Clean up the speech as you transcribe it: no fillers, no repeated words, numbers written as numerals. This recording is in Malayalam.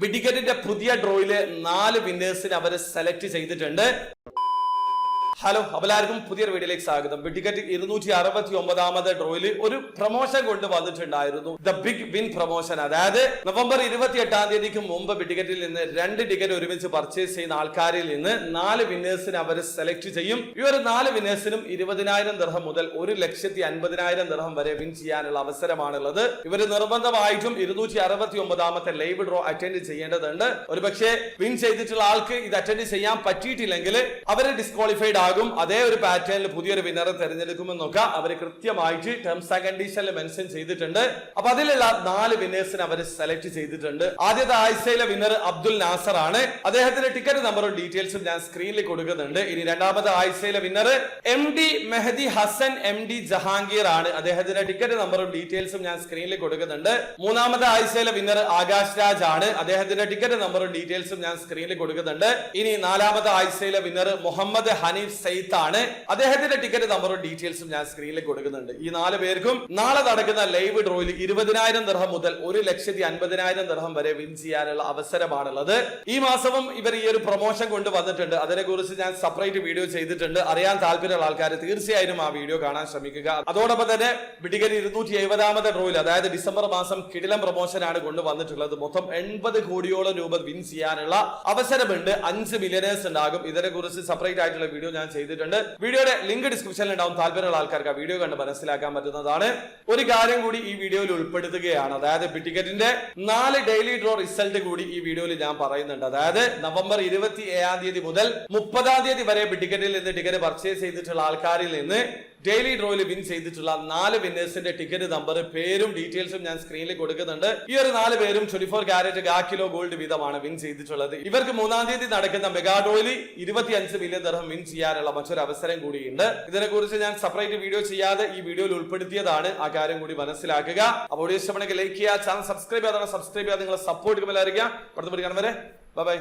ബിഡിഗറ്റിന്റെ പുതിയ ഡ്രോയില് 4 വിന്നേഴ്സിനെ അവർ സെലക്ട് ചെയ്തിട്ടുണ്ട്. ഹലോ, എല്ലാവർക്കും പുതിയൊരു വീഡിയോയിലേക്ക് സ്വാഗതം. ബിഡിഗറ്റ് 269ാമത് ഡ്രോയില് ഒരു പ്രൊമോഷൻ കൊണ്ട് വന്നിട്ടുണ്ടായിരുന്നു. The big win promotion. അതായത് നവംബർ 28-ാം തീയതിക്ക് മുമ്പ് ബിഡിഗറ്റിൽ നിന്ന് 2 ടിക്കറ്റ് ഒരുമിച്ച് പർച്ചേസ് ചെയ്യുന്ന ആൾക്കാരിൽ നിന്ന് 4 വിന്നേഴ്സിനെ അവർ സെലക്ട് ചെയ്യും. ഈ ഒരു 4 വിന്നേഴ്സിനും 20,000 ദിർഹം മുതൽ 1,50,000 ദിർഹം വരെ വിൻ ചെയ്യാനുള്ള അവസരമാണുള്ളത്. ഇവർ നിർബന്ധമായിട്ടും 269ാമത്തെ ലൈവ് ഡ്രോ അറ്റൻഡ് ചെയ്യേണ്ടതുണ്ട്. ഒരുപക്ഷെ വിൻ ചെയ്തിട്ടുള്ള ആൾക്ക് ഇത് അറ്റൻഡ് ചെയ്യാൻ പറ്റിയിട്ടില്ലെങ്കിൽ അവര് ഡിസ്ക്വാളിഫൈഡ് ആകും. അതേ ഒരു പാറ്റേണിൽ പുതിയൊരു വിന്നറെ തെരഞ്ഞെടുക്കുമെന്നൊക്കെ അവർ കൃത്യമായിട്ട് ടേംസ് ആൻഡ് കണ്ടീഷനിൽ മെൻഷൻ ചെയ്തിട്ടുണ്ട്. അപ്പൊ അതിലുള്ള 4 വിന്നേഴ്സിനെ അവർ സെലക്ട് ചെയ്തിട്ടുണ്ട്. ആദ്യത്തെ ആഴ്ചയിലെ വിന്നർ അബ്ദുൽ നാസർ ആണ്. അദ്ദേഹത്തിന്റെ ടിക്കറ്റ് നമ്പറും ഡീറ്റെയിൽസും ഞാൻ സ്ക്രീനിൽ കൊടുക്കുന്നുണ്ട്. ഇനി രണ്ടാമത്തെ ആഴ്ചയിലെ winner MD Mehdi Hasan MD Jahangir ആണ്. അദ്ദേഹത്തിന്റെ ടിക്കറ്റ് നമ്പറും ഡീറ്റെയിൽസും ഞാൻ സ്ക്രീനിൽ കൊടുക്കുന്നുണ്ട്. മൂന്നാമത്തെ ആഴ്ചയിലെ വിന്നർ ആകാശ് രാജ് ആണ്. അദ്ദേഹത്തിന്റെ ടിക്കറ്റ് നമ്പറും ഡീറ്റെയിൽസും ഞാൻ സ്ക്രീനിൽ കൊടുക്കുന്നുണ്ട്. ഇനി നാലാമത്തെ ആഴ്ചയിലെ വിന്നർ മുഹമ്മദ് ഹനീഫ് സയ്യിദ് ആണ്. അദ്ദേഹത്തിന്റെ ടിക്കറ്റ് നമ്പറും ഡീറ്റെയിൽസും ഞാൻ സ്ക്രീനിൽ കൊടുക്കുന്നുണ്ട്. ഈ 4 പേർക്കും നാളെ നടക്കുന്ന ലൈവ് ഡ്രോയിൽ 20,000 ദിർഹം മുതൽ 1,50,000 ദിർഹം വരെ വിൻ ചെയ്യാനുള്ള അവസരമാണുള്ളത്. ഈ മാസവും ഇവർ ഈ ഒരു പ്രൊമോഷൻ കൊണ്ട് വന്നിട്ടുണ്ട്. അതിനെ കുറിച്ച് ഞാൻ സെപ്പറേറ്റ് വീഡിയോ ചെയ്തിട്ടുണ്ട്. അറിയാൻ താല്പര്യമുള്ള ആൾക്കാർ തീർച്ചയായും ആ വീഡിയോ കാണാൻ ശ്രമിക്കുക. അതോടൊപ്പം തന്നെ ബിഡിഗറ്റ് 270ാമത് ഡ്രോയിൽ, അതായത് ഡിസംബർ മാസം കിടിലം പ്രൊമോഷൻ ആണ് കൊണ്ടുവന്നിട്ടുള്ളത്. മൊത്തം 80 കോടിയോളം രൂപ വിൻ ചെയ്യാനുള്ള അവസരമുണ്ട്. 5 മില്യനേഴ്സ് ഉണ്ടാകും. ഇതിനെ കുറിച്ച് സെപ്പറേറ്റ് ആയിട്ടുള്ള വീഡിയോ ഞാൻ ചെയ്തിട്ടുണ്ട്. വീഡിയോയുടെ ലിങ്ക് ഡിസ്ക്രിപ്ഷനിൽ ഉണ്ടാവും. താല്പര്യമുള്ള ആൾക്കാർക്ക് ആ വീഡിയോ കണ്ട് മനസ്സിലാക്കാൻ പറ്റുന്നതാണ്. ഒരു കാര്യം കൂടി ഈ വീഡിയോയിൽ ഉൾപ്പെടുത്തുകയാണ്. അതായത് ബിഡിഗറ്റിന്റെ 4 ഡെയിലി ഡ്രോ റിസൾട്ട് കൂടി ഈ വീഡിയോയിൽ ഞാൻ പറയുന്നുണ്ട്. അതായത് നവംബർ 27-ാം തീയതി മുതൽ 30-ാം തീയതി വരെ ബിഡിഗറ്റിൽ നിന്ന് ടിക്കറ്റ് പർച്ചേസ് ചെയ്തിട്ടുള്ള ആൾക്കാരിൽ നിന്ന് ഡെയിലി ഡ്രോയിൽ വിൻ ചെയ്തിട്ടുള്ള 4 വിന്നേഴ്സിന്റെ ടിക്കറ്റ് നമ്പർ, പേരും ഡീറ്റെയിൽസും ഞാൻ സ്ക്രീനിൽ കൊടുക്കുന്നുണ്ട്. ഈ ഒരു 4 പേരും 24 കാരറ്റ് 1 കിലോ ഗോൾഡ് വീതമാണ് വിൻ ചെയ്തിട്ടുള്ളത്. ഇവർക്ക് 3-ാം തീയതി നടക്കുന്ന മെഗാ ഡ്രോയിൽ 25 മില്യൺ ദിർഹം വിൻ ചെയ്യാനുള്ള മറ്റൊരു അവസരം കൂടിയുണ്ട്. ഇതിനെ കുറിച്ച് ഞാൻ സെപ്പറേറ്റ് വീഡിയോ ചെയ്യാതെ ഈ വീഡിയോയിൽ ഉൾപ്പെടുത്തിയതാണ്. ആ കാര്യം കൂടി മനസ്സിലാക്കുക. അപ്പോൾ വീഡിയോ ഇഷ്ടപ്പെടുന്നെങ്കിൽ ലൈക്ക് ചെയ്യുക, ചാനൽ സബ്സ്ക്രൈബ് ചെയ്യാതെ സബ്സ്ക്രൈബ് ചെയ്യാതെ നിങ്ങളെ സപ്പോർട്ട് ചെയ്യുമ്പോൾ അടുത്ത വീഡിയോ കാണും വരെ ബൈ.